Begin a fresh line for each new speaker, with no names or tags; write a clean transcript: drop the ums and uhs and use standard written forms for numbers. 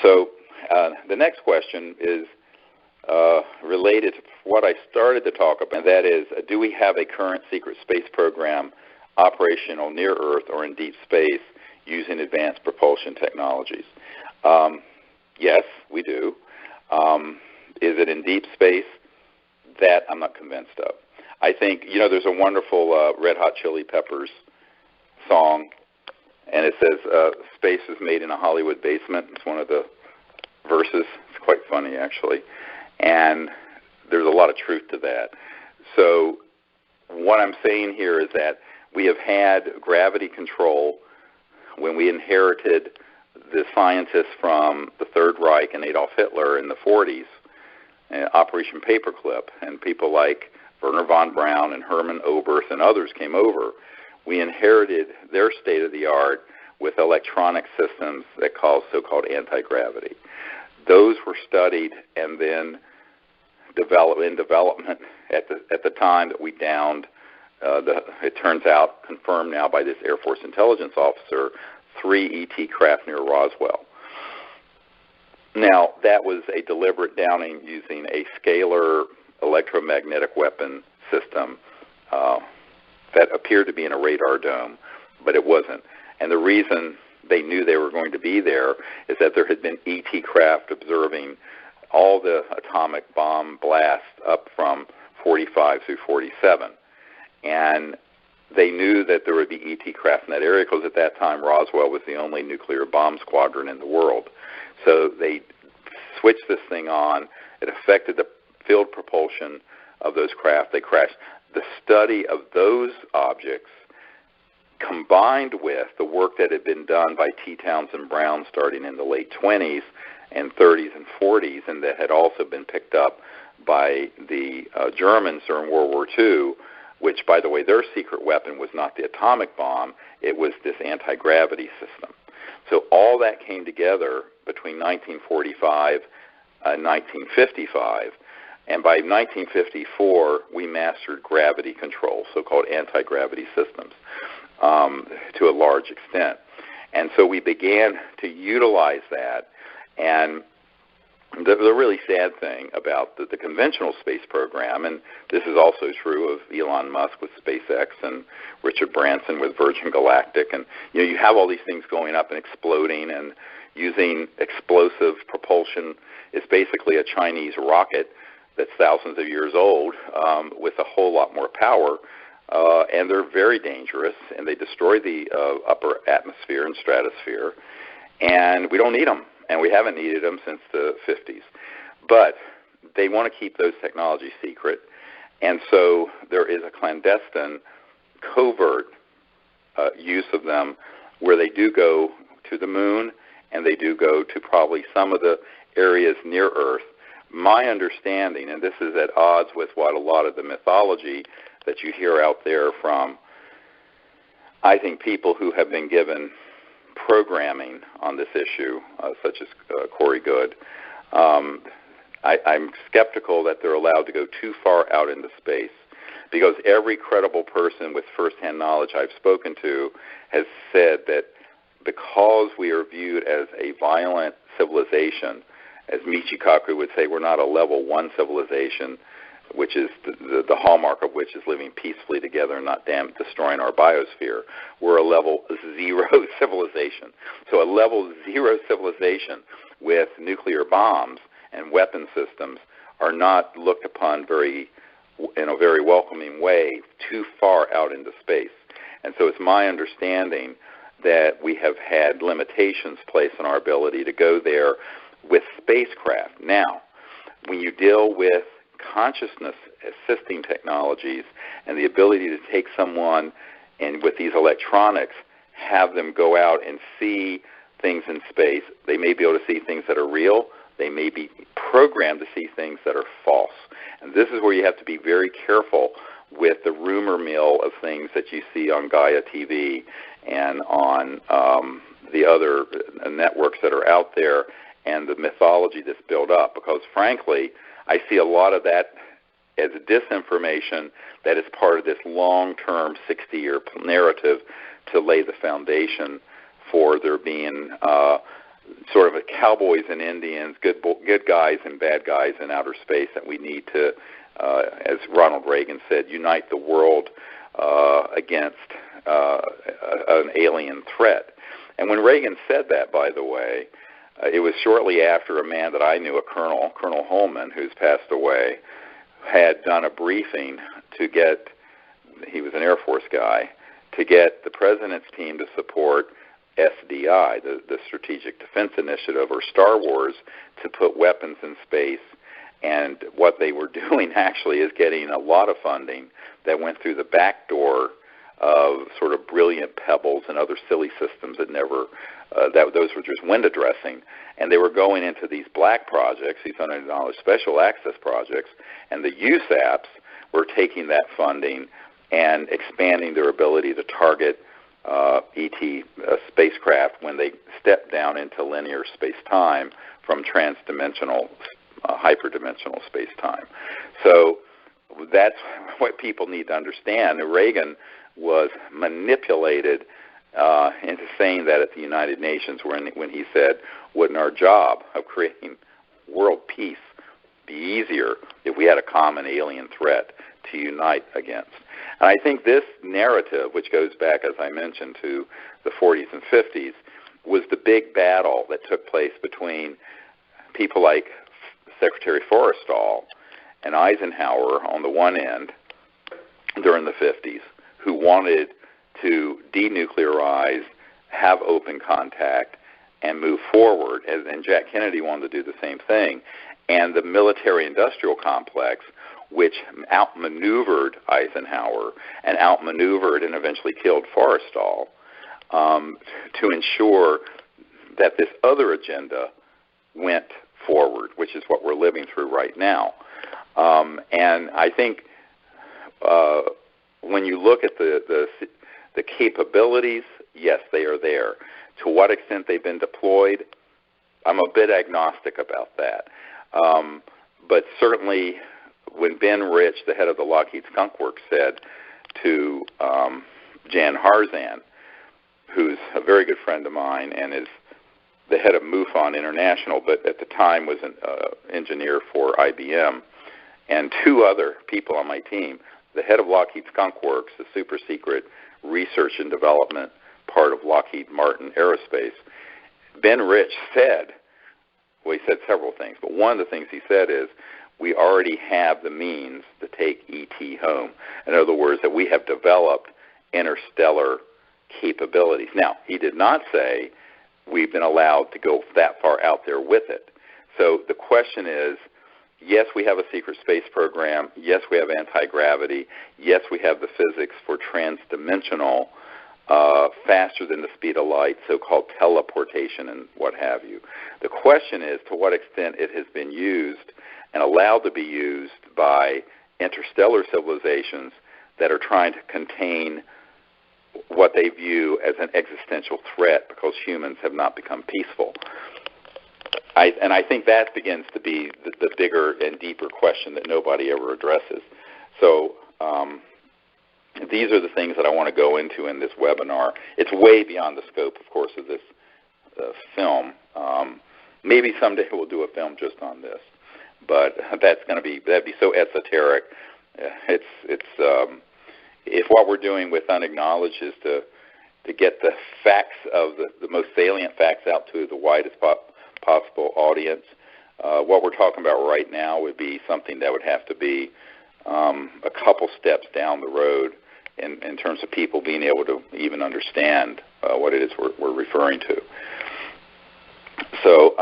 So the next question is related to what I started to talk about, and that is, do we have a current secret space program operational near Earth or in deep space using advanced propulsion technologies? Yes, we do. Is it in deep space? That I'm not convinced of. I think, there's a wonderful Red Hot Chili Peppers song, and it says, space is made in a Hollywood basement. It's one of the verses. It's quite funny, actually. And there's a lot of truth to that. So what I'm saying here is that we have had gravity control when we inherited the scientists from the Third Reich and Adolf Hitler in the 40s, Operation Paperclip, and people like Werner von Braun and Hermann Oberth and others came over. We inherited their state-of-the-art with electronic systems that cause so-called anti-gravity. Those were studied and then development at the time that we downed, it turns out, confirmed now by this Air Force intelligence officer, 3 ET craft near Roswell. Now, that was a deliberate downing using a scalar electromagnetic weapon system that appeared to be in a radar dome, but it wasn't. And the reason they knew they were going to be there is that there had been ET craft observing all the atomic bomb blasts up from 45 through 47. And they knew that there would be ET craft in that area because at that time Roswell was the only nuclear bomb squadron in the world. So they switched this thing on. It affected the field propulsion of those craft. They crashed. The study of those objects combined with the work that had been done by T. Townsend Brown starting in the late 20s and 30s and 40s, and that had also been picked up by the Germans during World War II, which, by the way, their secret weapon was not the atomic bomb, it was this anti-gravity system. So all that came together between 1945 and 1955, and by 1954, we mastered gravity control, so-called anti-gravity systems, to a large extent. And so we began to utilize that. And the really sad thing about the conventional space program, and this is also true of Elon Musk with SpaceX and Richard Branson with Virgin Galactic, and you have all these things going up and exploding and using explosive propulsion. It's basically a Chinese rocket that's thousands of years old with a whole lot more power, and they're very dangerous, and they destroy the upper atmosphere and stratosphere, and we don't need them. And we haven't needed them since the 50s. But they want to keep those technologies secret. And so there is a clandestine, covert use of them where they do go to the moon and they do go to probably some of the areas near Earth. My understanding, and this is at odds with what a lot of the mythology that you hear out there from, I think, people who have been given programming on this issue, such as Corey Goode, I'm skeptical that they're allowed to go too far out into space, because every credible person with firsthand knowledge I've spoken to has said that because we are viewed as a violent civilization, as Michio Kaku would say, we're not a level 1 civilization, which is the hallmark of which is living peacefully together and not destroying our biosphere. We're a level 0 civilization. So a level 0 civilization with nuclear bombs and weapon systems are not looked upon in a very welcoming way too far out into space. And so it's my understanding that we have had limitations placed on our ability to go there with spacecraft. Now, when you deal with consciousness assisting technologies and the ability to take someone and with these electronics have them go out and see things in space, they may be able to see things that are real, they may be programmed to see things that are false. And this is where you have to be very careful with the rumor mill of things that you see on Gaia TV and on the other networks that are out there and the mythology that's built up, because frankly, I see a lot of that as disinformation that is part of this long-term 60-year narrative to lay the foundation for there being sort of a cowboys and Indians, good guys and bad guys in outer space, and we need to, as Ronald Reagan said, unite the world against an alien threat. And when Reagan said that, by the way, it was shortly after a man that I knew, a Colonel Holman, who's passed away, had done a briefing to get, he was an Air Force guy, to get the President's team to support SDI, the Strategic Defense Initiative, or Star Wars, to put weapons in space. And what they were doing actually is getting a lot of funding that went through the back door of sort of brilliant pebbles and other silly systems that never, those were just window dressing. And they were going into these black projects, these $100 special access projects, and the USAPs were taking that funding and expanding their ability to target ET spacecraft when they step down into linear space-time from transdimensional, hyperdimensional space-time. So that's what people need to understand. Reagan was manipulated into saying that at the United Nations when he said, wouldn't our job of creating world peace be easier if we had a common alien threat to unite against? And I think this narrative, which goes back, as I mentioned, to the 40s and 50s, was the big battle that took place between people like Secretary Forrestal and Eisenhower on the one end during the 50s, who wanted to denuclearize, have open contact, and move forward, and Jack Kennedy wanted to do the same thing, and the military-industrial complex, which outmaneuvered Eisenhower and outmaneuvered and eventually killed Forrestal to ensure that this other agenda went forward, which is what we're living through right now. And I think when you look at the capabilities, yes, they are there. To what extent they've been deployed, I'm a bit agnostic about that. But certainly when Ben Rich, the head of the Lockheed Skunk Works, said to Jan Harzan, who's a very good friend of mine and is the head of MUFON International, but at the time was an engineer for IBM, and two other people on my team, the head of Lockheed Skunk Works, the super secret research and development part of Lockheed Martin Aerospace, Ben Rich said, well, he said several things, but one of the things he said is, we already have the means to take ET home. In other words, that we have developed interstellar capabilities. Now, he did not say we've been allowed to go that far out there with it. So the question is, yes, we have a secret space program. Yes, we have anti-gravity. Yes, we have the physics for transdimensional, faster than the speed of light, so-called teleportation and what have you. The question is to what extent it has been used and allowed to be used by interstellar civilizations that are trying to contain what they view as an existential threat because humans have not become peaceful. I think that begins to be the bigger and deeper question that nobody ever addresses. So these are the things that I want to go into in this webinar. It's way beyond the scope, of course, of this film. Maybe someday we'll do a film just on this, but that'd be so esoteric. If what we're doing with Unacknowledged is to get the facts of the most salient facts out to the widest possible audience, what we're talking about right now would be something that would have to be a couple steps down the road in terms of people being able to even understand what it is we're referring to. So